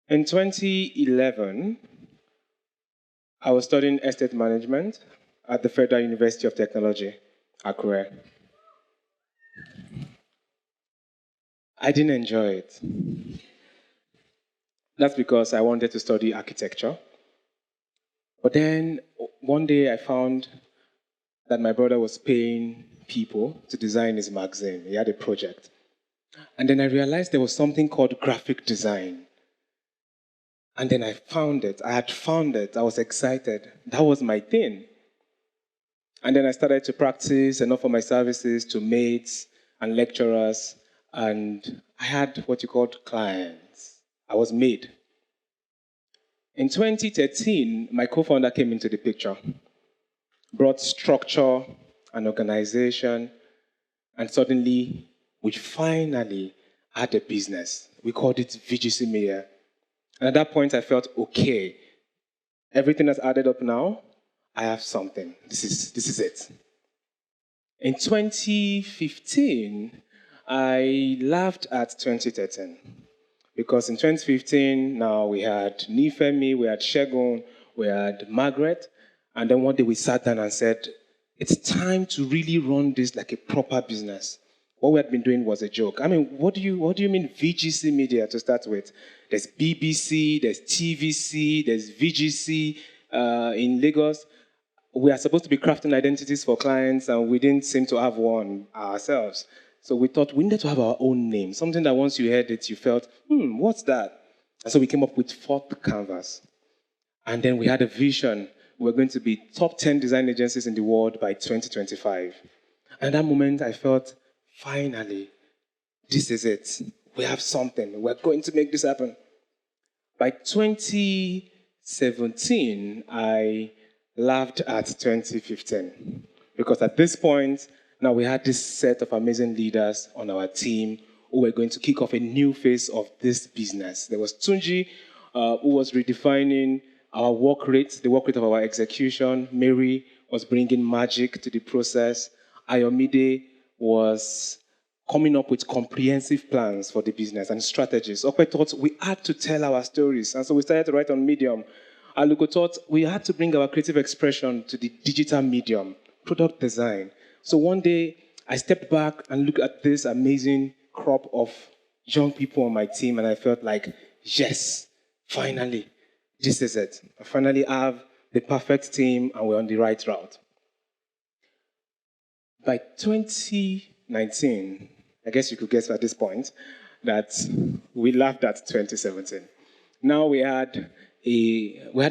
In 2011, I was studying estate management at the Federal University of Technology, Akure. I didn't enjoy it. That's because I wanted to study architecture. But then one day I found that my brother was paying people to design his magazine. He had a project. And then I realized there was something called graphic design. And then I found it. I had found it. I was excited. That was my thing. And then I started to practice and offer my services to mates and lecturers. And I had what you called clients. I was made. In 2013, my co founder came into the picture, brought structure and organization, and suddenly we finally had a business. We called it VGC Media. And at that point, I felt okay. Everything has added up now. I have something. This is it. In 2015, I laughed at 2013 because in 2015, now we had Nifemi, we had Shegun, we had Margaret, and then one day we sat down and said, it's time to really run this like a proper business. What we had been doing was a joke. I mean, what do you mean VGC Media to start with? There's BBC, there's TVC, there's VGC in Lagos. We are supposed to be crafting identities for clients, and we didn't seem to have one ourselves. So we thought we needed to have our own name, something that once you heard it, you felt, what's that? And so we came up with Fourth Canvas. And then we had a vision. We're going to be top 10 design agencies in the world by 2025. And at that moment, I felt, finally, this is it. We have something. We're going to make this happen. By 2017, I laughed at 2015 because at this point, now we had this set of amazing leaders on our team who were going to kick off a new phase of this business. There was Tunji, who was redefining our work rate, the work rate of our execution. Mary was bringing magic to the process. Ayomide was coming up with comprehensive plans for the business and strategies. Okwe thought we had to tell our stories, and so we started to write on Medium. Aluko thought we had to bring our creative expression to the digital medium, product design. So one day, I stepped back and looked at this amazing crop of young people on my team, and I felt like, yes, finally, this is it. I finally have the perfect team, and we're on the right route. By 2019, I guess you could guess at this point that we laughed at 2017. Now we had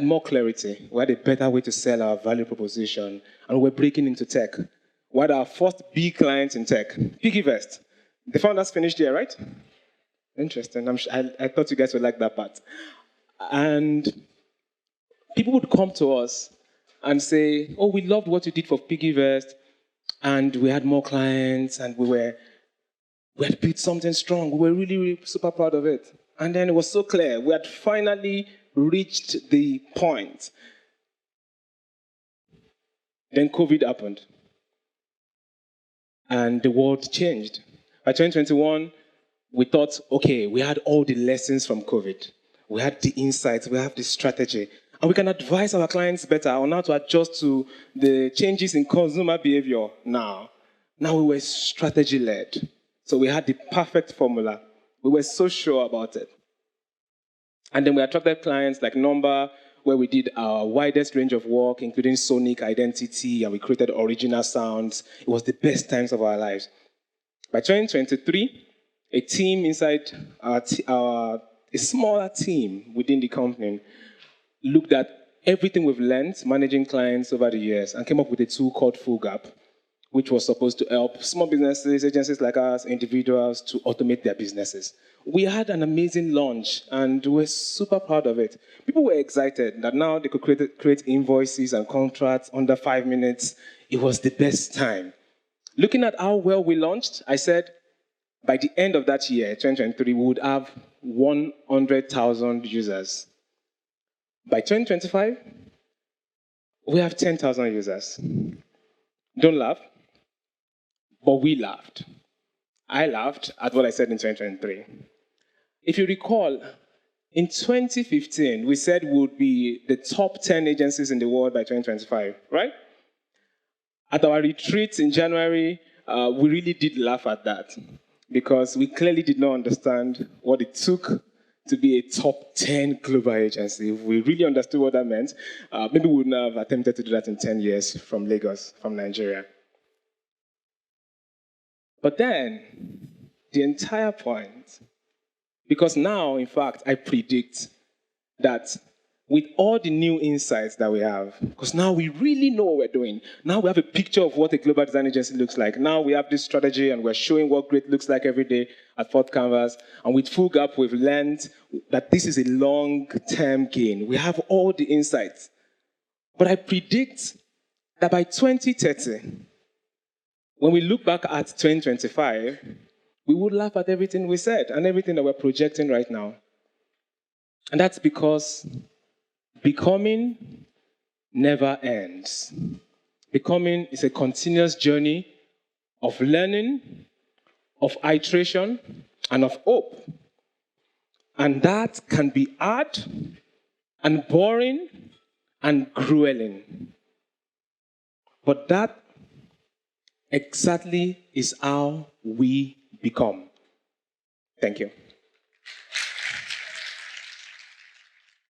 more clarity. We had a better way to sell our value proposition, and we're breaking into tech. We had our first big client in tech, PiggyVest. The founders finished here, right? Interesting. I thought you guys would like that part. And people would come to us and say, "Oh, we loved what you did for PiggyVest, and we had more clients, and we had built something strong. We were really, really super proud of it." And then it was so clear. We had finally reached the point. Then COVID happened. And the world changed. By 2021, we thought, okay, we had all the lessons from COVID. We had the insights, we have the strategy. And we can advise our clients better on how to adjust to the changes in consumer behavior now. Now we were strategy-led. So we had the perfect formula. We were so sure about it. And then we attracted clients like Number, where we did our widest range of work, including sonic identity, and we created original sounds. It was the best times of our lives. By 2023, a team inside a smaller team within the company looked at everything we've learned managing clients over the years and came up with a tool called Full Gap, which was supposed to help small businesses, agencies like us, individuals to automate their businesses. We had an amazing launch and we're super proud of it. People were excited that now they could create invoices and contracts under 5 minutes. It was the best time. Looking at how well we launched, I said by the end of that year, 2023, we would have 100,000 users. By 2025, we have 10,000 users. Don't laugh. But we laughed. I laughed at what I said in 2023. If you recall, In 2015, we said we would be the top 10 agencies in the world by 2025, right? At our retreat in January, we really did laugh at that because we clearly did not understand what it took to be a top 10 global agency. If we really understood what that meant, maybe we wouldn't have attempted to do that in 10 years from Lagos, from Nigeria. But then, the entire point, because now, in fact, I predict that with all the new insights that we have, because now we really know what we're doing. Now we have a picture of what a global design agency looks like. Now we have this strategy and we're showing what great looks like every day at Fort Canvas. And with Full Gap, we've learned that this is a long-term gain. We have all the insights. But I predict that by 2030, when we look back at 2025, we would laugh at everything we said and everything that we're projecting right now. And that's because becoming never ends. Becoming is a continuous journey of learning, of iteration, and of hope. And that can be hard and boring and grueling. But that exactly is how we become. Thank you.